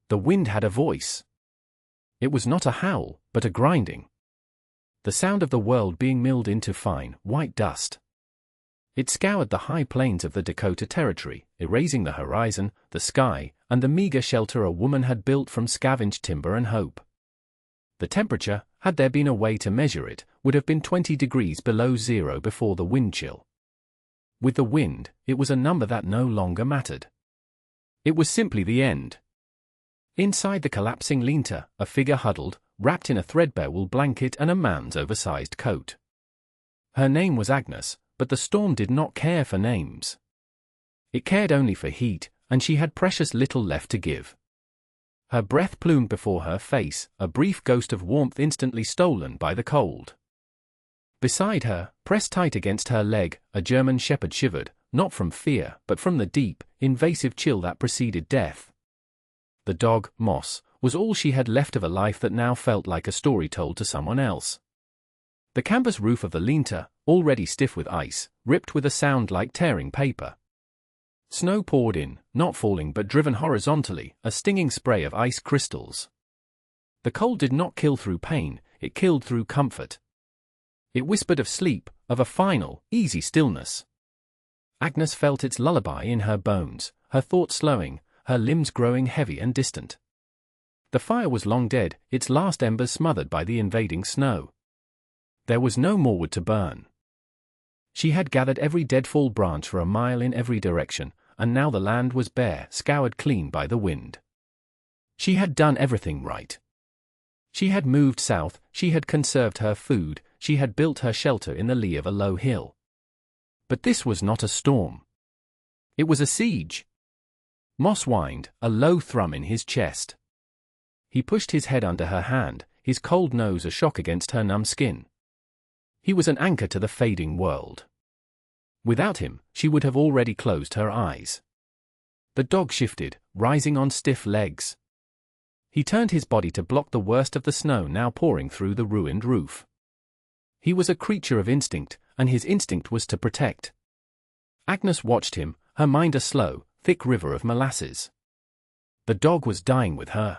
The wind had a voice. It was not a howl, but a grinding. The sound of the world being milled into fine, white dust. It scoured the high plains of the Dakota Territory, erasing the horizon, the sky, and the meager shelter a woman had built from scavenged timber and hope. The temperature, had there been a way to measure it, would have been 20 degrees below zero before the wind chill. With the wind, it was a number that no longer mattered. It was simply the end. Inside the collapsing lean-to, a figure huddled, wrapped in a threadbare wool blanket and a man's oversized coat. Her name was Agnes, but the storm did not care for names. It cared only for heat, and she had precious little left to give. Her breath plumed before her face, a brief ghost of warmth instantly stolen by the cold. Beside her, pressed tight against her leg, a German shepherd shivered, not from fear, but from the deep, invasive chill that preceded death. The dog, Moss, was all she had left of a life that now felt like a story told to someone else. The canvas roof of the lean-to, already stiff with ice, ripped with a sound like tearing paper. Snow poured in, not falling but driven horizontally, a stinging spray of ice crystals. The cold did not kill through pain, it killed through comfort. It whispered of sleep, of a final, easy stillness. Agnes felt its lullaby in her bones, her thoughts slowing, her limbs growing heavy and distant. The fire was long dead, its last embers smothered by the invading snow. There was no more wood to burn. She had gathered every deadfall branch for a mile in every direction, and now the land was bare, scoured clean by the wind. She had done everything right. She had moved south, she had conserved her food, she had built her shelter in the lee of a low hill. But this was not a storm. It was a siege. Moss whined, a low thrum in his chest. He pushed his head under her hand, his cold nose a shock against her numb skin. He was an anchor to the fading world. Without him, she would have already closed her eyes. The dog shifted, rising on stiff legs. He turned his body to block the worst of the snow now pouring through the ruined roof. He was a creature of instinct, and his instinct was to protect. Agnes watched him, her mind a slow, thick river of molasses. The dog was dying with her.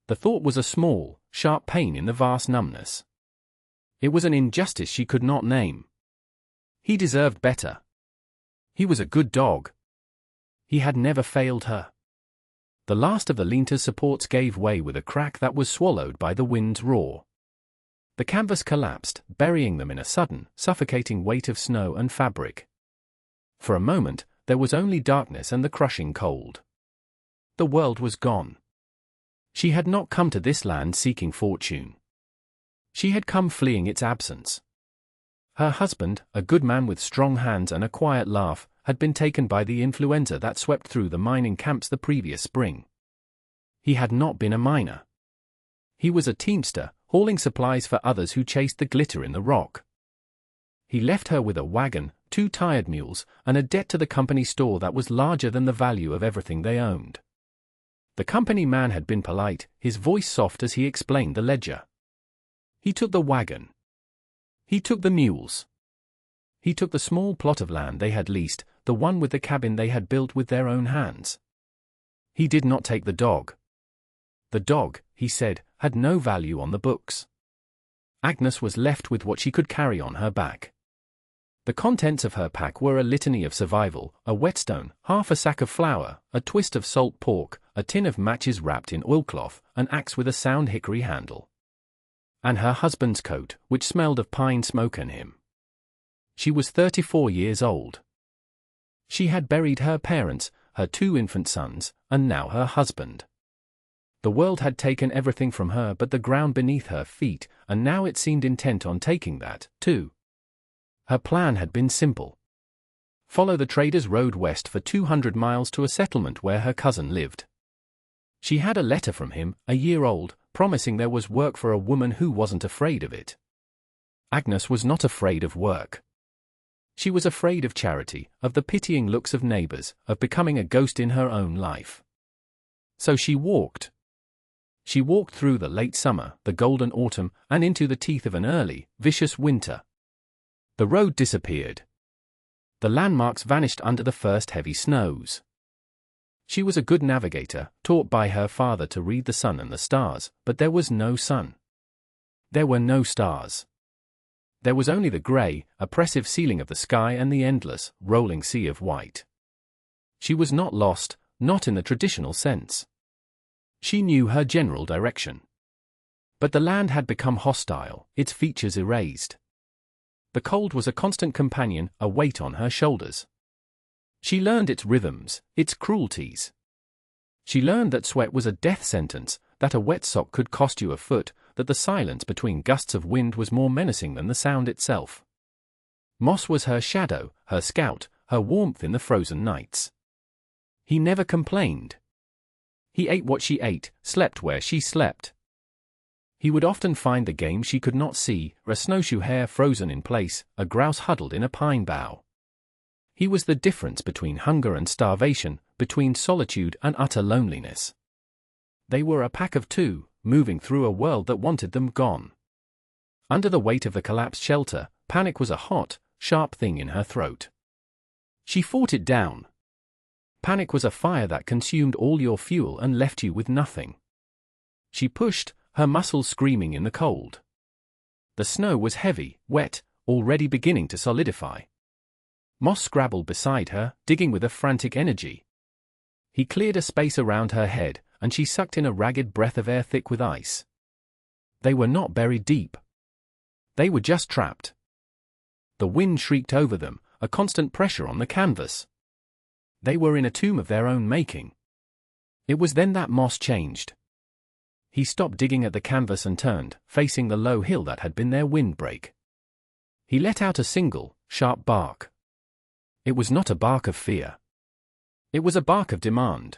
The thought was a small, sharp pain in the vast numbness. It was an injustice she could not name. He deserved better. He was a good dog. He had never failed her. The last of the lean-to supports gave way with a crack that was swallowed by the wind's roar. The canvas collapsed, burying them in a sudden, suffocating weight of snow and fabric. For a moment, there was only darkness and the crushing cold. The world was gone. She had not come to this land seeking fortune. She had come fleeing its absence. Her husband, a good man with strong hands and a quiet laugh, had been taken by the influenza that swept through the mining camps the previous spring. He had not been a miner. He was a teamster, hauling supplies for others who chased the glitter in the rock. He left her with a wagon, 2 tired mules, and a debt to the company store that was larger than the value of everything they owned. The company man had been polite, his voice soft as he explained the ledger. He took the wagon. He took the mules. He took the small plot of land they had leased, the one with the cabin they had built with their own hands. He did not take the dog. The dog, he said, had no value on the books. Agnes was left with what she could carry on her back. The contents of her pack were a litany of survival, a whetstone, half a sack of flour, a twist of salt pork, a tin of matches wrapped in oilcloth, an axe with a sound hickory handle. And her husband's coat, which smelled of pine smoke and him. She was 34 years old. She had buried her parents, her 2 infant sons, and now her husband. The world had taken everything from her but the ground beneath her feet, and now it seemed intent on taking that, too. Her plan had been simple. Follow the traders' road west for 200 miles to a settlement where her cousin lived. She had a letter from him, a year old, promising there was work for a woman who wasn't afraid of it. Agnes was not afraid of work. She was afraid of charity, of the pitying looks of neighbors, of becoming a ghost in her own life. So she walked. She walked through the late summer, the golden autumn, and into the teeth of an early, vicious winter. The road disappeared. The landmarks vanished under the first heavy snows. She was a good navigator, taught by her father to read the sun and the stars, but there was no sun. There were no stars. There was only the grey, oppressive ceiling of the sky and the endless, rolling sea of white. She was not lost, not in the traditional sense. She knew her general direction. But the land had become hostile, its features erased. The cold was a constant companion, a weight on her shoulders. She learned its rhythms, its cruelties. She learned that sweat was a death sentence, that a wet sock could cost you a foot, that the silence between gusts of wind was more menacing than the sound itself. Moss was her shadow, her scout, her warmth in the frozen nights. He never complained. He ate what she ate, slept where she slept. He would often find the game she could not see, a snowshoe hare frozen in place, a grouse huddled in a pine bough. He was the difference between hunger and starvation, between solitude and utter loneliness. They were a pack of two, moving through a world that wanted them gone. Under the weight of the collapsed shelter, panic was a hot, sharp thing in her throat. She fought it down. Panic was a fire that consumed all your fuel and left you with nothing. She pushed, her muscles screaming in the cold. The snow was heavy, wet, already beginning to solidify. Moss scrabbled beside her, digging with a frantic energy. He cleared a space around her head, and she sucked in a ragged breath of air thick with ice. They were not buried deep. They were just trapped. The wind shrieked over them, a constant pressure on the canvas. They were in a tomb of their own making. It was then that Moss changed. He stopped digging at the canvas and turned, facing the low hill that had been their windbreak. He let out a single, sharp bark. It was not a bark of fear. It was a bark of demand.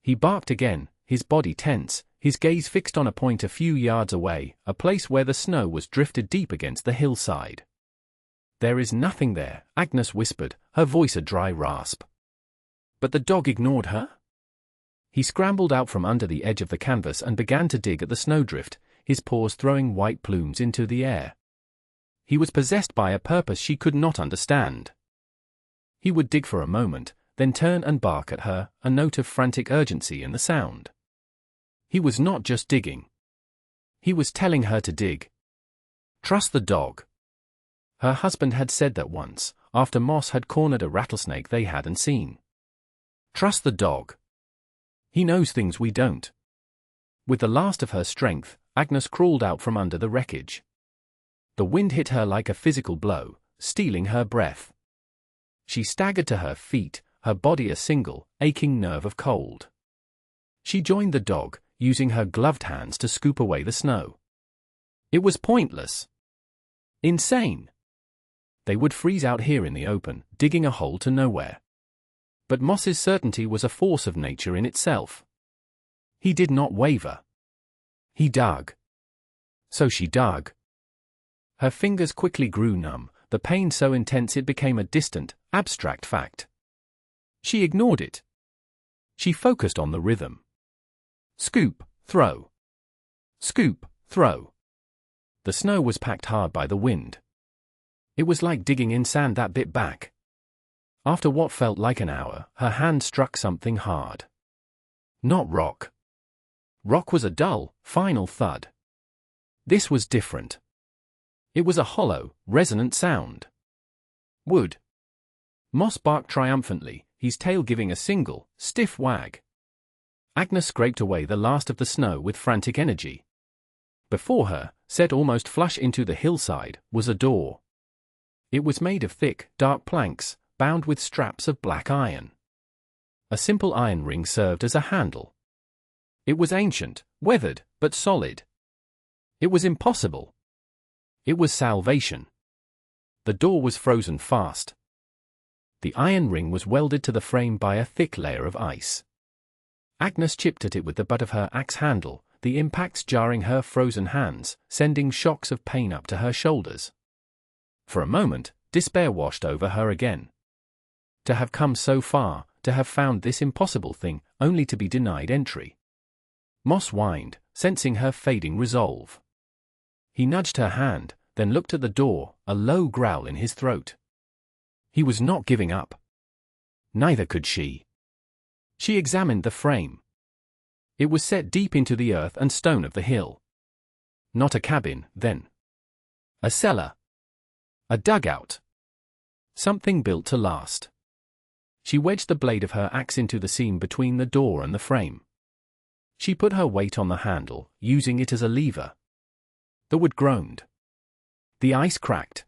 He barked again, his body tense, his gaze fixed on a point a few yards away, a place where the snow was drifted deep against the hillside. "There is nothing there," Agnes whispered, her voice a dry rasp. But the dog ignored her. He scrambled out from under the edge of the canvas and began to dig at the snowdrift, his paws throwing white plumes into the air. He was possessed by a purpose she could not understand. He would dig for a moment, then turn and bark at her, a note of frantic urgency in the sound. He was not just digging. He was telling her to dig. Trust the dog. Her husband had said that once, after Moss had cornered a rattlesnake they hadn't seen. Trust the dog. He knows things we don't. With the last of her strength, Agnes crawled out from under the wreckage. The wind hit her like a physical blow, stealing her breath. She staggered to her feet, her body a single, aching nerve of cold. She joined the dog, using her gloved hands to scoop away the snow. It was pointless. Insane. They would freeze out here in the open, digging a hole to nowhere. But Moss's certainty was a force of nature in itself. He did not waver. He dug. So she dug. Her fingers quickly grew numb, the pain so intense it became a distant, abstract fact. She ignored it. She focused on the rhythm. Scoop, throw. Scoop, throw. The snow was packed hard by the wind. It was like digging in sand that bit back. After what felt like an hour, her hand struck something hard. Not rock. Rock was a dull, final thud. This was different. It was a hollow, resonant sound. Wood. Moss barked triumphantly, his tail giving a single, stiff wag. Agnes scraped away the last of the snow with frantic energy. Before her, set almost flush into the hillside, was a door. It was made of thick, dark planks, bound with straps of black iron. A simple iron ring served as a handle. It was ancient, weathered, but solid. It was impossible. It was salvation. The door was frozen fast. The iron ring was welded to the frame by a thick layer of ice. Agnes chipped at it with the butt of her axe handle, the impacts jarring her frozen hands, sending shocks of pain up to her shoulders. For a moment, despair washed over her again. To have come so far, to have found this impossible thing, only to be denied entry. Moss whined, sensing her fading resolve. He nudged her hand, then looked at the door, a low growl in his throat. He was not giving up. Neither could she. She examined the frame. It was set deep into the earth and stone of the hill. Not a cabin, then. A cellar. A dugout. Something built to last. She wedged the blade of her axe into the seam between the door and the frame. She put her weight on the handle, using it as a lever. The wood groaned. The ice cracked.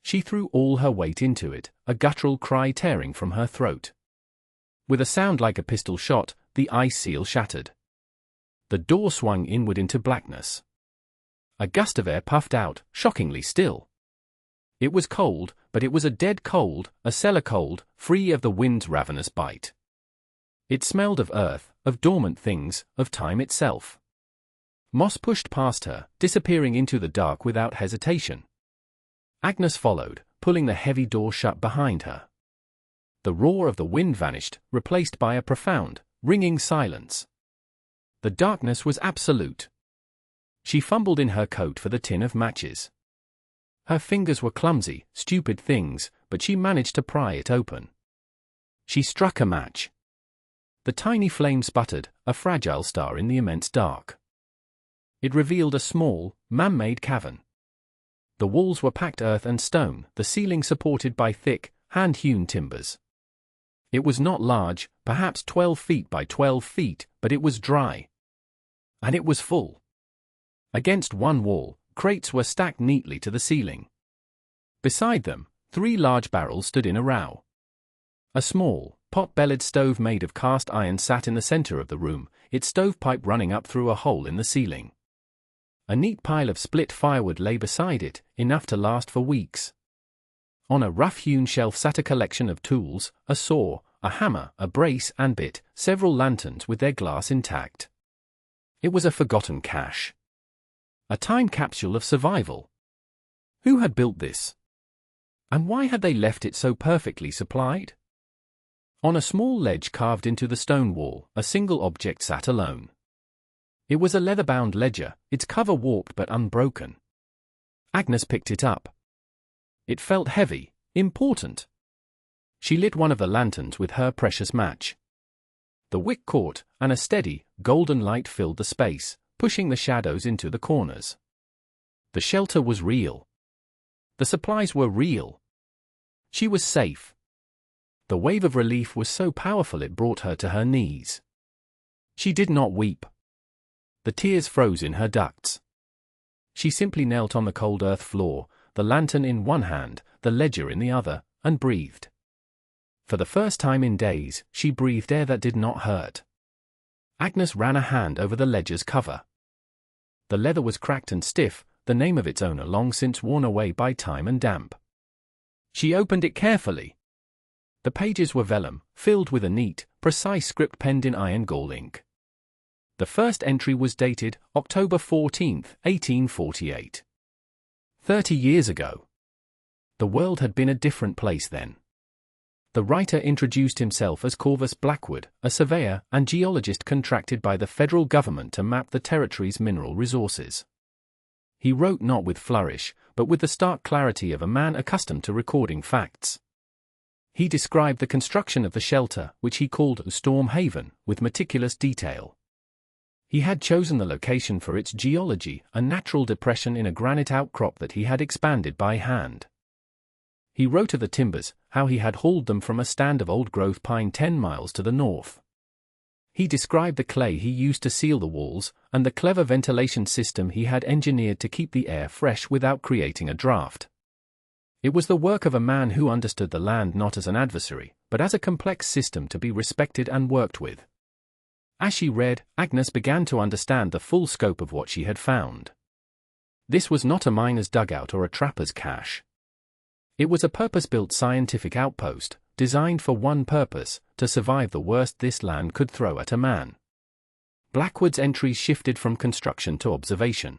She threw all her weight into it, a guttural cry tearing from her throat. With a sound like a pistol shot, the ice seal shattered. The door swung inward into blackness. A gust of air puffed out, shockingly still. It was cold, but it was a dead cold, a cellar cold, free of the wind's ravenous bite. It smelled of earth, of dormant things, of time itself. Moss pushed past her, disappearing into the dark without hesitation. Agnes followed, pulling the heavy door shut behind her. The roar of the wind vanished, replaced by a profound, ringing silence. The darkness was absolute. She fumbled in her coat for the tin of matches. Her fingers were clumsy, stupid things, but she managed to pry it open. She struck a match. The tiny flame sputtered, a fragile star in the immense dark. It revealed a small, man-made cavern. The walls were packed earth and stone, the ceiling supported by thick, hand-hewn timbers. It was not large, perhaps 12 feet by 12 feet, but it was dry. And it was full. Against one wall, crates were stacked neatly to the ceiling. Beside them, 3 large barrels stood in a row. A small, pot-bellied stove made of cast iron sat in the center of the room, its stovepipe running up through a hole in the ceiling. A neat pile of split firewood lay beside it, enough to last for weeks. On a rough-hewn shelf sat a collection of tools, a saw, a hammer, a brace and bit, several lanterns with their glass intact. It was a forgotten cache. A time capsule of survival. Who had built this? And why had they left it so perfectly supplied? On a small ledge carved into the stone wall, a single object sat alone. It was a leather-bound ledger, its cover warped but unbroken. Agnes picked it up. It felt heavy, important. She lit one of the lanterns with her precious match. The wick caught, and a steady, golden light filled the space, pushing the shadows into the corners. The shelter was real. The supplies were real. She was safe. The wave of relief was so powerful it brought her to her knees. She did not weep. The tears froze in her ducts. She simply knelt on the cold earth floor, the lantern in one hand, the ledger in the other, and breathed. For the first time in days, she breathed air that did not hurt. Agnes ran a hand over the ledger's cover. The leather was cracked and stiff, the name of its owner long since worn away by time and damp. She opened it carefully. The pages were vellum, filled with a neat, precise script penned in iron gall ink. The first entry was dated October 14, 1848. 30 years ago. The world had been a different place then. The writer introduced himself as Corvus Blackwood, a surveyor and geologist contracted by the federal government to map the territory's mineral resources. He wrote not with flourish, but with the stark clarity of a man accustomed to recording facts. He described the construction of the shelter, which he called Storm Haven, with meticulous detail. He had chosen the location for its geology, a natural depression in a granite outcrop that he had expanded by hand. He wrote of the timbers, how he had hauled them from a stand of old-growth pine 10 miles to the north. He described the clay he used to seal the walls, and the clever ventilation system he had engineered to keep the air fresh without creating a draft. It was the work of a man who understood the land not as an adversary, but as a complex system to be respected and worked with. As she read, Agnes began to understand the full scope of what she had found. This was not a miner's dugout or a trapper's cache. It was a purpose-built scientific outpost, designed for one purpose, to survive the worst this land could throw at a man. Blackwood's entries shifted from construction to observation.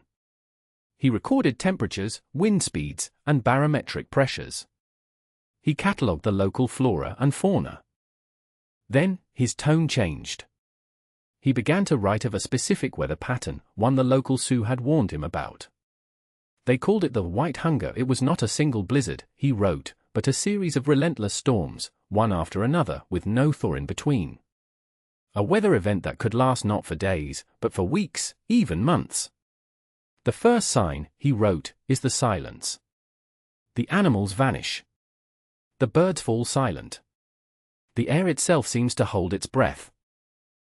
He recorded temperatures, wind speeds, and barometric pressures. He catalogued the local flora and fauna. Then, his tone changed. He began to write of a specific weather pattern, one the local Sioux had warned him about. They called it the White Hunger. It was not a single blizzard, he wrote, but a series of relentless storms, one after another, with no thaw in between. A weather event that could last not for days, but for weeks, even months. The first sign, he wrote, is the silence. The animals vanish. The birds fall silent. The air itself seems to hold its breath.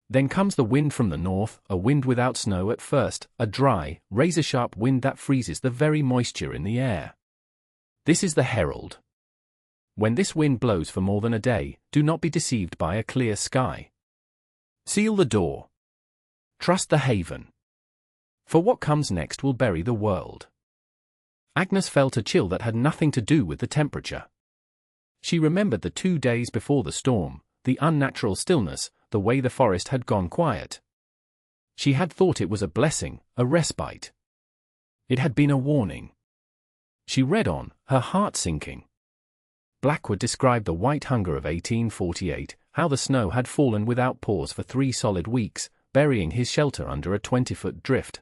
Then comes the wind from the north, a wind without snow at first, a dry, razor-sharp wind that freezes the very moisture in the air. This is the herald. When this wind blows for more than a day, do not be deceived by a clear sky. Seal the door. Trust the haven. For what comes next will bury the world. Agnes felt a chill that had nothing to do with the temperature. She remembered the 2 days before the storm, the unnatural stillness, the way the forest had gone quiet. She had thought it was a blessing, a respite. It had been a warning. She read on, her heart sinking. Blackwood described the white hunger of 1848, how the snow had fallen without pause for 3 solid weeks, burying his shelter under a 20-foot drift.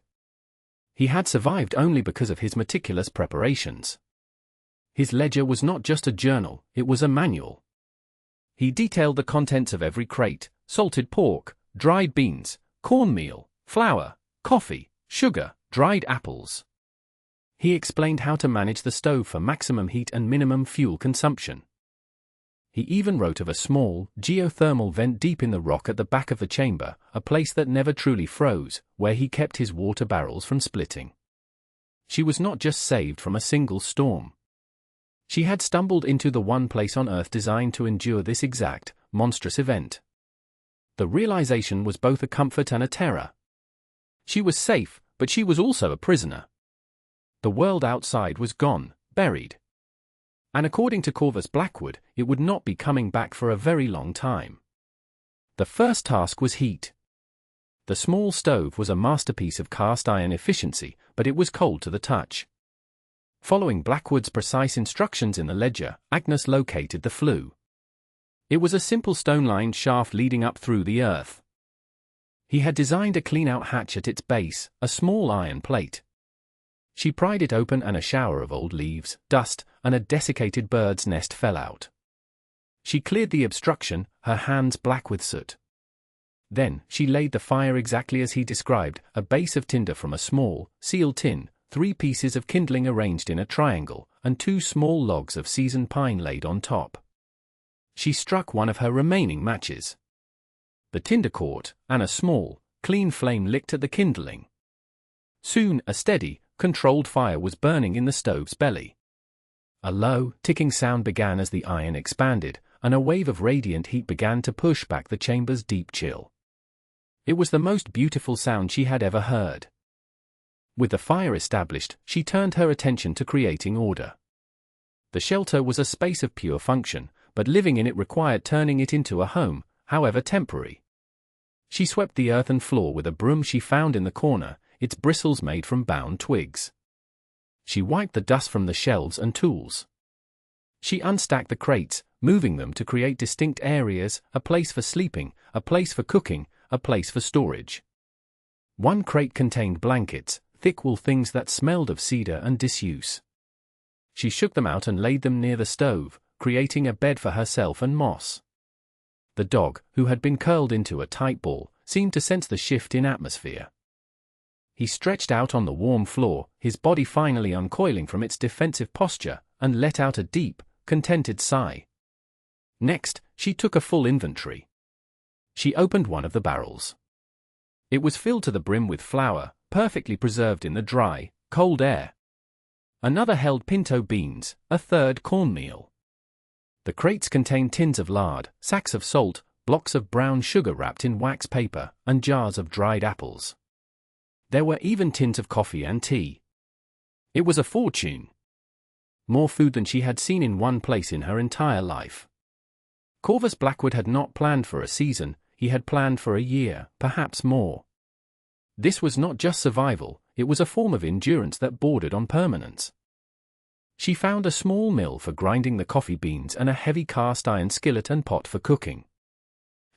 He had survived only because of his meticulous preparations. His ledger was not just a journal, it was a manual. He detailed the contents of every crate: salted pork, dried beans, cornmeal, flour, coffee, sugar, dried apples. He explained how to manage the stove for maximum heat and minimum fuel consumption. He even wrote of a small, geothermal vent deep in the rock at the back of the chamber, a place that never truly froze, where he kept his water barrels from splitting. She was not just saved from a single storm. She had stumbled into the one place on Earth designed to endure this exact, monstrous event. The realization was both a comfort and a terror. She was safe, but she was also a prisoner. The world outside was gone, buried. And according to Corvus Blackwood, it would not be coming back for a very long time. The first task was heat. The small stove was a masterpiece of cast iron efficiency, but it was cold to the touch. Following Blackwood's precise instructions in the ledger, Agnes located the flue. It was a simple stone-lined shaft leading up through the earth. He had designed a clean-out hatch at its base, a small iron plate. She pried it open and a shower of old leaves, dust, and a desiccated bird's nest fell out. She cleared the obstruction, her hands black with soot. Then, she laid the fire exactly as he described, a base of tinder from a small, sealed tin, 3 pieces of kindling arranged in a triangle, and 2 small logs of seasoned pine laid on top. She struck one of her remaining matches. The tinder caught, and a small, clean flame licked at the kindling. Soon, a steady, controlled fire was burning in the stove's belly. A low, ticking sound began as the iron expanded, and a wave of radiant heat began to push back the chamber's deep chill. It was the most beautiful sound she had ever heard. With the fire established, she turned her attention to creating order. The shelter was a space of pure function, but living in it required turning it into a home, however temporary. She swept the earthen floor with a broom she found in the corner, its bristles made from bound twigs. She wiped the dust from the shelves and tools. She unstacked the crates, moving them to create distinct areas, a place for sleeping, a place for cooking, a place for storage. One crate contained blankets, thick wool things that smelled of cedar and disuse. She shook them out and laid them near the stove, creating a bed for herself and Moss. The dog, who had been curled into a tight ball, seemed to sense the shift in atmosphere. He stretched out on the warm floor, his body finally uncoiling from its defensive posture, and let out a deep, contented sigh. Next, she took a full inventory. She opened one of the barrels. It was filled to the brim with flour, perfectly preserved in the dry, cold air. Another held pinto beans, a third cornmeal. The crates contained tins of lard, sacks of salt, blocks of brown sugar wrapped in wax paper, and jars of dried apples. There were even tins of coffee and tea. It was a fortune. More food than she had seen in one place in her entire life. Corvus Blackwood had not planned for a season, he had planned for a year, perhaps more. This was not just survival, it was a form of endurance that bordered on permanence. She found a small mill for grinding the coffee beans and a heavy cast iron skillet and pot for cooking.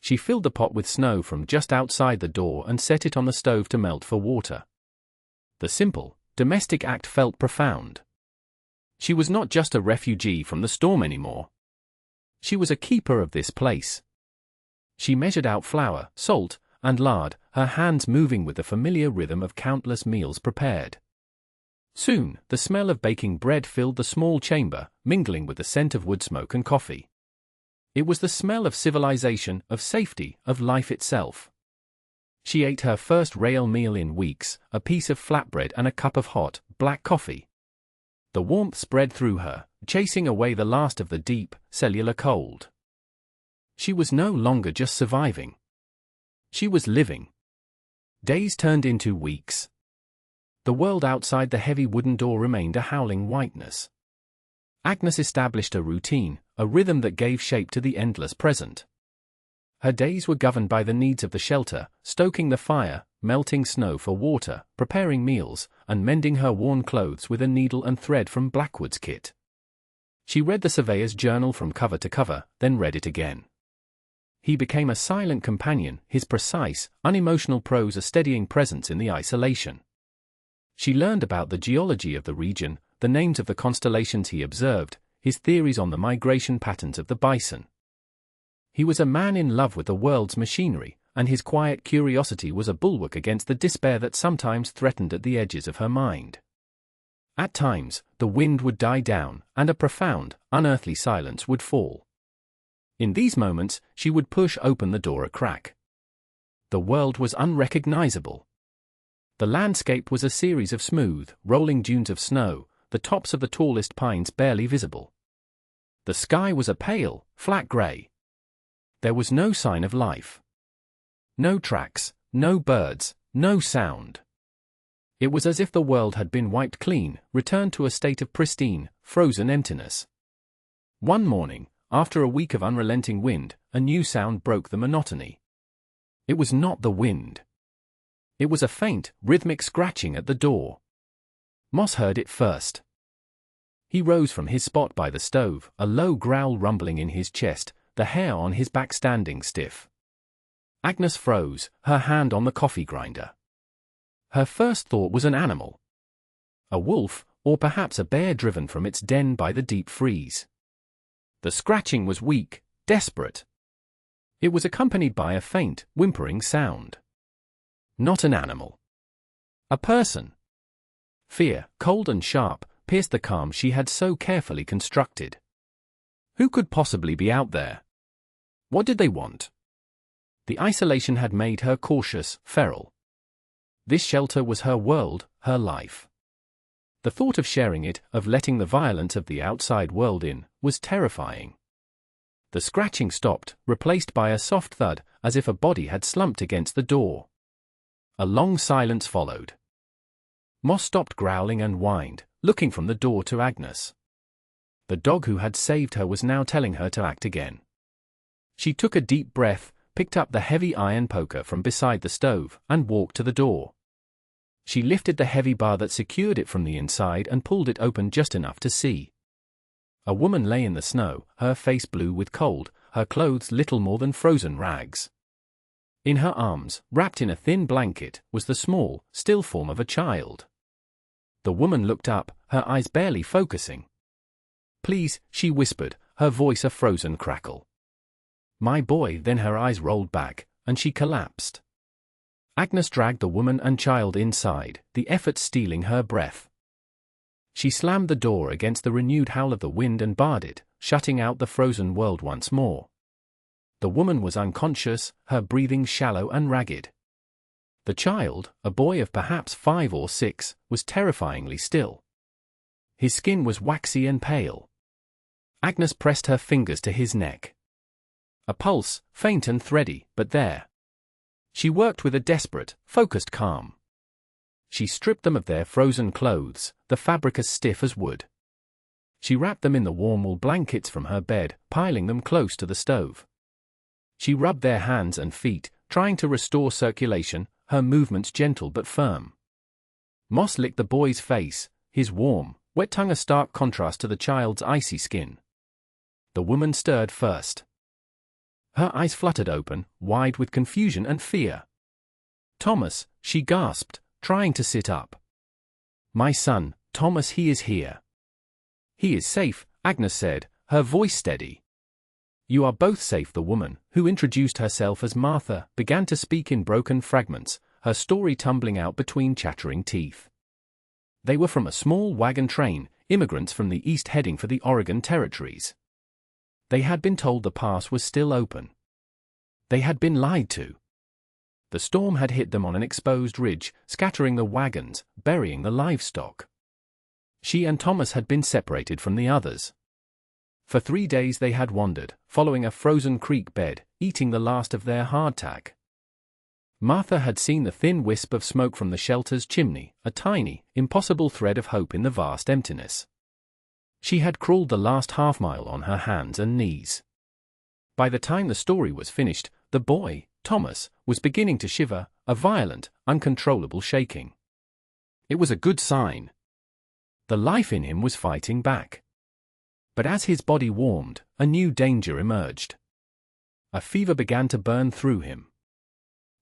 She filled the pot with snow from just outside the door and set it on the stove to melt for water. The simple, domestic act felt profound. She was not just a refugee from the storm anymore. She was a keeper of this place. She measured out flour, salt, and lard, her hands moving with the familiar rhythm of countless meals prepared. Soon, the smell of baking bread filled the small chamber, mingling with the scent of wood smoke and coffee. It was the smell of civilization, of safety, of life itself. She ate her first real meal in weeks, a piece of flatbread and a cup of hot, black coffee. The warmth spread through her, chasing away the last of the deep, cellular cold. She was no longer just surviving. She was living. Days turned into weeks. The world outside the heavy wooden door remained a howling whiteness. Agnes established a routine, a rhythm that gave shape to the endless present. Her days were governed by the needs of the shelter, stoking the fire, melting snow for water, preparing meals, and mending her worn clothes with a needle and thread from Blackwood's kit. She read the surveyor's journal from cover to cover, then read it again. He became a silent companion, his precise, unemotional prose a steadying presence in the isolation. She learned about the geology of the region, the names of the constellations he observed, his theories on the migration patterns of the bison. He was a man in love with the world's machinery, and his quiet curiosity was a bulwark against the despair that sometimes threatened at the edges of her mind. At times, the wind would die down, and a profound, unearthly silence would fall. In these moments, she would push open the door a crack. The world was unrecognizable. The landscape was a series of smooth, rolling dunes of snow, the tops of the tallest pines barely visible. The sky was a pale, flat gray. There was no sign of life. No tracks, no birds, no sound. It was as if the world had been wiped clean, returned to a state of pristine, frozen emptiness. One morning, after a week of unrelenting wind, a new sound broke the monotony. It was not the wind. It was a faint, rhythmic scratching at the door. Moss heard it first. He rose from his spot by the stove, a low growl rumbling in his chest, the hair on his back standing stiff. Agnes froze, her hand on the coffee grinder. Her first thought was an animal. A wolf, or perhaps a bear driven from its den by the deep freeze. The scratching was weak, desperate. It was accompanied by a faint, whimpering sound. Not an animal. A person. Fear, cold and sharp, pierced the calm she had so carefully constructed. Who could possibly be out there? What did they want? The isolation had made her cautious, feral. This shelter was her world, her life. The thought of sharing it, of letting the violence of the outside world in, was terrifying. The scratching stopped, replaced by a soft thud, as if a body had slumped against the door. A long silence followed. Moss stopped growling and whined, looking from the door to Agnes. The dog who had saved her was now telling her to act again. She took a deep breath, picked up the heavy iron poker from beside the stove, and walked to the door. She lifted the heavy bar that secured it from the inside and pulled it open just enough to see. A woman lay in the snow, her face blue with cold, her clothes little more than frozen rags. In her arms, wrapped in a thin blanket, was the small, still form of a child. The woman looked up, her eyes barely focusing. "Please," she whispered, her voice a frozen crackle. "My boy," then her eyes rolled back, and she collapsed. Agnes dragged the woman and child inside, the effort stealing her breath. She slammed the door against the renewed howl of the wind and barred it, shutting out the frozen world once more. The woman was unconscious, her breathing shallow and ragged. The child, a boy of perhaps 5 or 6, was terrifyingly still. His skin was waxy and pale. Agnes pressed her fingers to his neck. A pulse, faint and thready, but there. She worked with a desperate, focused calm. She stripped them of their frozen clothes, the fabric as stiff as wood. She wrapped them in the warm wool blankets from her bed, piling them close to the stove. She rubbed their hands and feet, trying to restore circulation, her movements gentle but firm. Moss licked the boy's face, his warm, wet tongue a stark contrast to the child's icy skin. The woman stirred first. Her eyes fluttered open, wide with confusion and fear. "Thomas," she gasped, trying to sit up. "My son, Thomas, he is here." "He is safe," Agnes said, her voice steady. You are both safe. The woman, who introduced herself as Martha, began to speak in broken fragments, her story tumbling out between chattering teeth. They were from a small wagon train, immigrants from the east heading for the Oregon territories. They had been told the pass was still open. They had been lied to. The storm had hit them on an exposed ridge, scattering the wagons, burying the livestock. She and Thomas had been separated from the others. For 3 days they had wandered, following a frozen creek bed, eating the last of their hardtack. Martha had seen the thin wisp of smoke from the shelter's chimney, a tiny, impossible thread of hope in the vast emptiness. She had crawled the last half-mile on her hands and knees. By the time the story was finished, the boy, Thomas, was beginning to shiver, a violent, uncontrollable shaking. It was a good sign. The life in him was fighting back. But as his body warmed, a new danger emerged. A fever began to burn through him.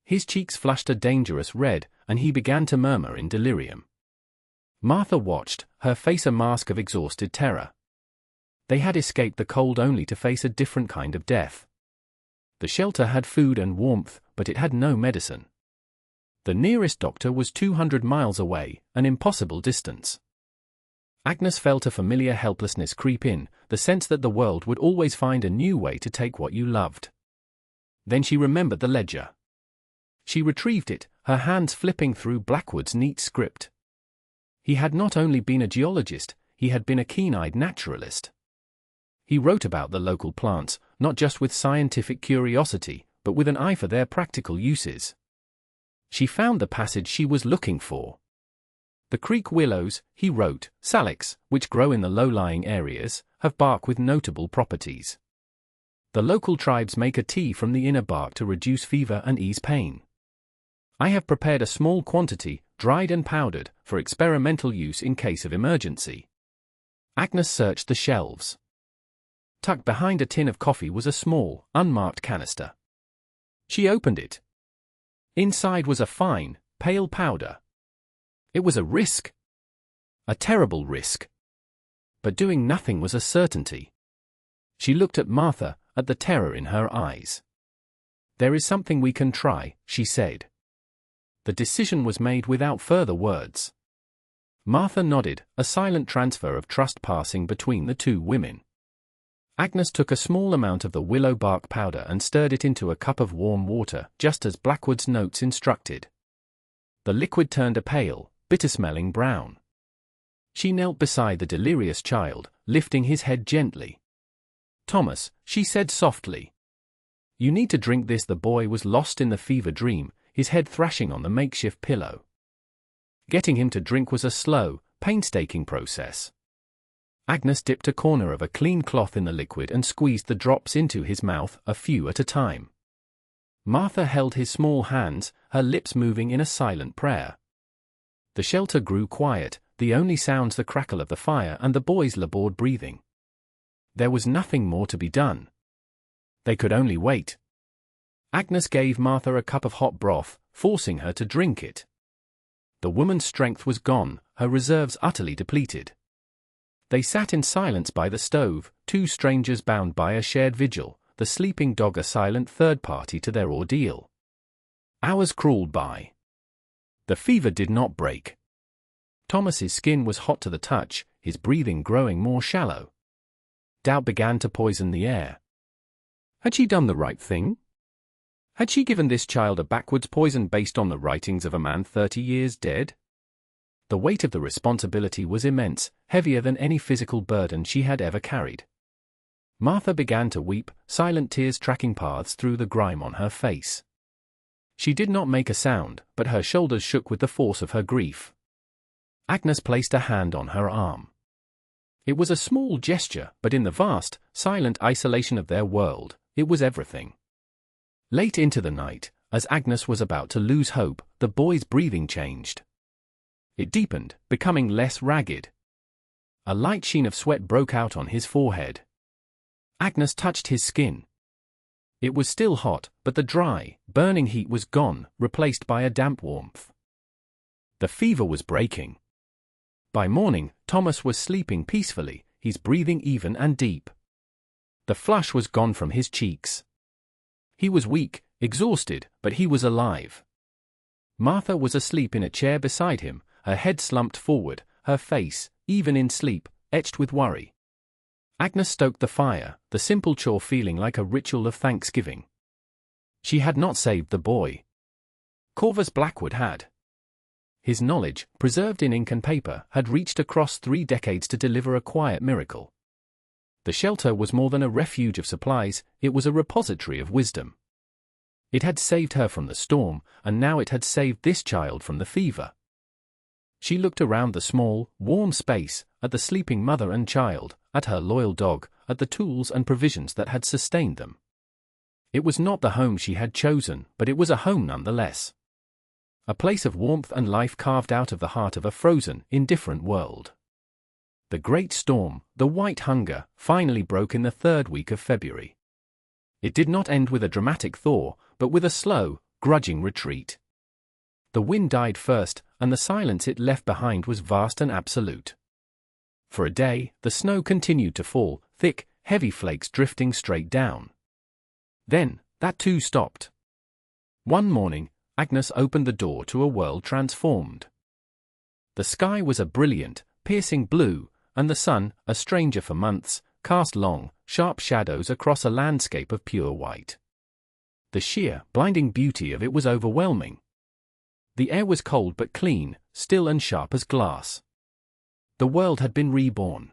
His cheeks flushed a dangerous red, and he began to murmur in delirium. Martha watched, her face a mask of exhausted terror. They had escaped the cold only to face a different kind of death. The shelter had food and warmth, but it had no medicine. The nearest doctor was 200 miles away, an impossible distance. Agnes felt a familiar helplessness creep in, the sense that the world would always find a new way to take what you loved. Then she remembered the ledger. She retrieved it, her hands flipping through Blackwood's neat script. He had not only been a geologist, he had been a keen-eyed naturalist. He wrote about the local plants, not just with scientific curiosity, but with an eye for their practical uses. She found the passage she was looking for. The creek willows, he wrote, salix, which grow in the low-lying areas, have bark with notable properties. The local tribes make a tea from the inner bark to reduce fever and ease pain. I have prepared a small quantity, dried and powdered, for experimental use in case of emergency. Agnes searched the shelves. Tucked behind a tin of coffee was a small, unmarked canister. She opened it. Inside was a fine, pale powder. It was a risk. A terrible risk. But doing nothing was a certainty. She looked at Martha, at the terror in her eyes. "There is something we can try," she said. The decision was made without further words. Martha nodded, a silent transfer of trust passing between the two women. Agnes took a small amount of the willow bark powder and stirred it into a cup of warm water, just as Blackwood's notes instructed. The liquid turned a pale, bitter-smelling brown. She knelt beside the delirious child, lifting his head gently. "Thomas," she said softly. "You need to drink this." The boy was lost in the fever dream, his head thrashing on the makeshift pillow. Getting him to drink was a slow, painstaking process. Agnes dipped a corner of a clean cloth in the liquid and squeezed the drops into his mouth, a few at a time. Martha held his small hands, her lips moving in a silent prayer. The shelter grew quiet, the only sounds the crackle of the fire and the boy's labored breathing. There was nothing more to be done. They could only wait. Agnes gave Martha a cup of hot broth, forcing her to drink it. The woman's strength was gone, her reserves utterly depleted. They sat in silence by the stove, two strangers bound by a shared vigil, the sleeping dog a silent third party to their ordeal. Hours crawled by. The fever did not break. Thomas's skin was hot to the touch, his breathing growing more shallow. Doubt began to poison the air. Had she done the right thing? Had she given this child a backwards poison based on the writings of a man 30 years dead? The weight of the responsibility was immense, heavier than any physical burden she had ever carried. Martha began to weep, silent tears tracking paths through the grime on her face. She did not make a sound, but her shoulders shook with the force of her grief. Agnes placed a hand on her arm. It was a small gesture, but in the vast, silent isolation of their world, it was everything. Late into the night, as Agnes was about to lose hope, the boy's breathing changed. It deepened, becoming less ragged. A light sheen of sweat broke out on his forehead. Agnes touched his skin. It was still hot, but the dry, burning heat was gone, replaced by a damp warmth. The fever was breaking. By morning, Thomas was sleeping peacefully, his breathing even and deep. The flush was gone from his cheeks. He was weak, exhausted, but he was alive. Martha was asleep in a chair beside him, her head slumped forward, her face, even in sleep, etched with worry. Agnes stoked the fire, the simple chore feeling like a ritual of thanksgiving. She had not saved the boy. Corvus Blackwood had. His knowledge, preserved in ink and paper, had reached across 3 decades to deliver a quiet miracle. The shelter was more than a refuge of supplies, it was a repository of wisdom. It had saved her from the storm, and now it had saved this child from the fever. She looked around the small, warm space, at the sleeping mother and child, at her loyal dog, at the tools and provisions that had sustained them. It was not the home she had chosen, but it was a home nonetheless. A place of warmth and life carved out of the heart of a frozen, indifferent world. The great storm, the white hunger, finally broke in the 3rd week of February. It did not end with a dramatic thaw, but with a slow, grudging retreat. The wind died first, and the silence it left behind was vast and absolute. For a day, the snow continued to fall, thick, heavy flakes drifting straight down. Then, that too stopped. One morning, Agnes opened the door to a world transformed. The sky was a brilliant, piercing blue, and the sun, a stranger for months, cast long, sharp shadows across a landscape of pure white. The sheer, blinding beauty of it was overwhelming. The air was cold but clean, still and sharp as glass. The world had been reborn.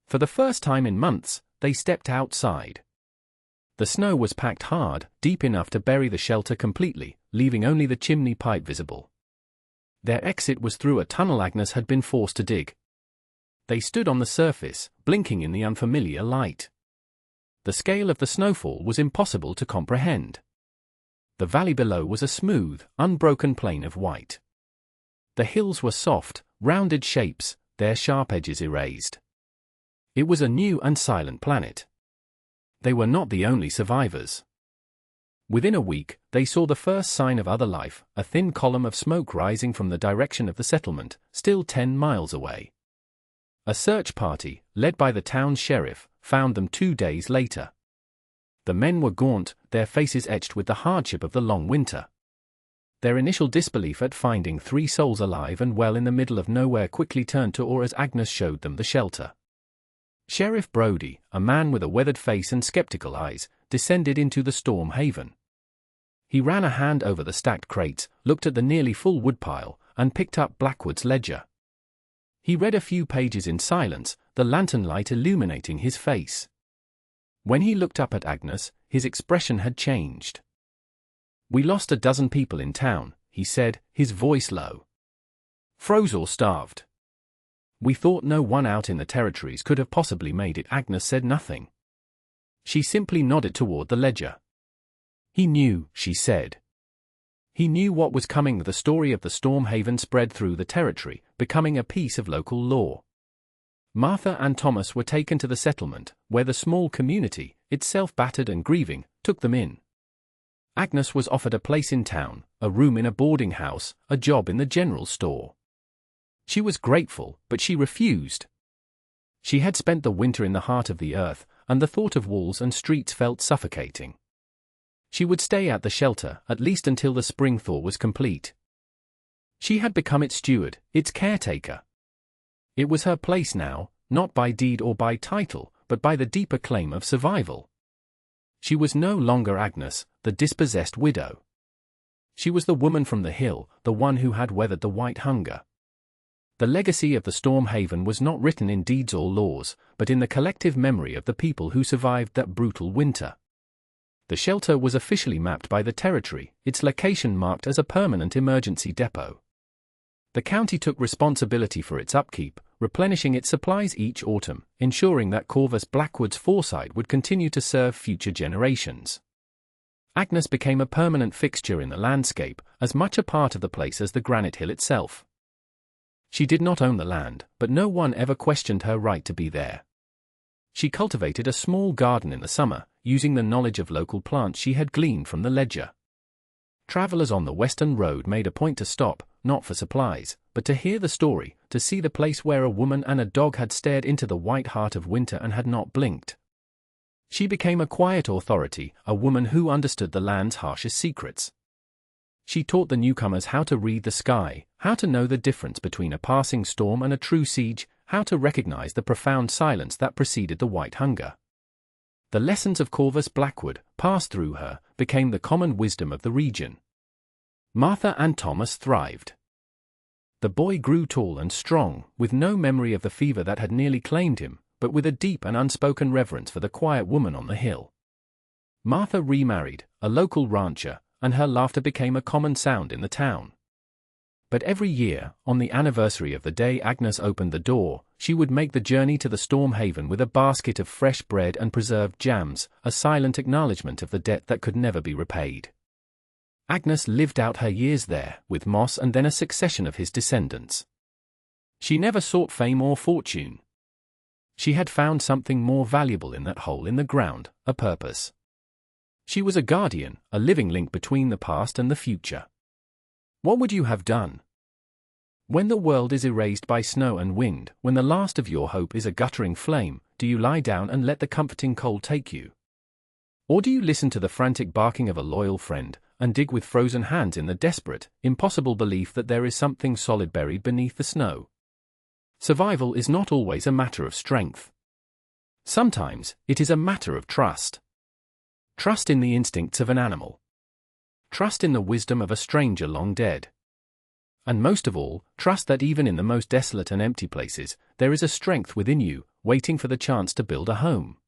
For the first time in months, they stepped outside. The snow was packed hard, deep enough to bury the shelter completely, leaving only the chimney pipe visible. Their exit was through a tunnel Agnes had been forced to dig. They stood on the surface, blinking in the unfamiliar light. The scale of the snowfall was impossible to comprehend. The valley below was a smooth, unbroken plain of white. The hills were soft, rounded shapes, their sharp edges erased. It was a new and silent planet. They were not the only survivors. Within a week, they saw the first sign of other life, a thin column of smoke rising from the direction of the settlement, still 10 miles away. A search party, led by the town's sheriff, found them 2 days later. The men were gaunt, their faces etched with the hardship of the long winter. Their initial disbelief at finding 3 souls alive and well in the middle of nowhere quickly turned to awe as Agnes showed them the shelter. Sheriff Brody, a man with a weathered face and skeptical eyes, descended into the storm haven. He ran a hand over the stacked crates, looked at the nearly full woodpile, and picked up Blackwood's ledger. He read a few pages in silence, the lantern light illuminating his face. When he looked up at Agnes, his expression had changed. "We lost a dozen people in town," he said, his voice low. "Froze or starved. We thought no one out in the territories could have possibly made it." Agnes said nothing. She simply nodded toward the ledger. "He knew," she said. He knew what was coming. The story of the storm haven spread through the territory, becoming a piece of local law. Martha and Thomas were taken to the settlement, where the small community, itself battered and grieving, took them in. Agnes was offered a place in town, a room in a boarding house, a job in the general store. She was grateful, but she refused. She had spent the winter in the heart of the earth, and the thought of walls and streets felt suffocating. She would stay at the shelter, at least until the spring thaw was complete. She had become its steward, its caretaker. It was her place now, not by deed or by title, but by the deeper claim of survival. She was no longer Agnes, the dispossessed widow. She was the woman from the hill, the one who had weathered the white hunger. The legacy of the storm haven was not written in deeds or laws, but in the collective memory of the people who survived that brutal winter. The shelter was officially mapped by the territory, its location marked as a permanent emergency depot. The county took responsibility for its upkeep, replenishing its supplies each autumn, ensuring that Corvus Blackwood's foresight would continue to serve future generations. Agnes became a permanent fixture in the landscape, as much a part of the place as the granite hill itself. She did not own the land, but no one ever questioned her right to be there. She cultivated a small garden in the summer, using the knowledge of local plants she had gleaned from the ledger. Travelers on the western road made a point to stop, not for supplies, but to hear the story, to see the place where a woman and a dog had stared into the white heart of winter and had not blinked. She became a quiet authority, a woman who understood the land's harshest secrets. She taught the newcomers how to read the sky, how to know the difference between a passing storm and a true siege, how to recognize the profound silence that preceded the white hunger. The lessons of Corvus Blackwood, passed through her, became the common wisdom of the region. Martha and Thomas thrived. The boy grew tall and strong, with no memory of the fever that had nearly claimed him, but with a deep and unspoken reverence for the quiet woman on the hill. Martha remarried, a local rancher, and her laughter became a common sound in the town. But every year, on the anniversary of the day Agnes opened the door, she would make the journey to the storm haven with a basket of fresh bread and preserved jams, a silent acknowledgement of the debt that could never be repaid. Agnes lived out her years there, with Moss and then a succession of his descendants. She never sought fame or fortune. She had found something more valuable in that hole in the ground, a purpose. She was a guardian, a living link between the past and the future. What would you have done? When the world is erased by snow and wind, when the last of your hope is a guttering flame, do you lie down and let the comforting cold take you? Or do you listen to the frantic barking of a loyal friend, and dig with frozen hands in the desperate, impossible belief that there is something solid buried beneath the snow? Survival is not always a matter of strength. Sometimes, it is a matter of trust. Trust in the instincts of an animal. Trust in the wisdom of a stranger long dead. And most of all, trust that even in the most desolate and empty places, there is a strength within you, waiting for the chance to build a home.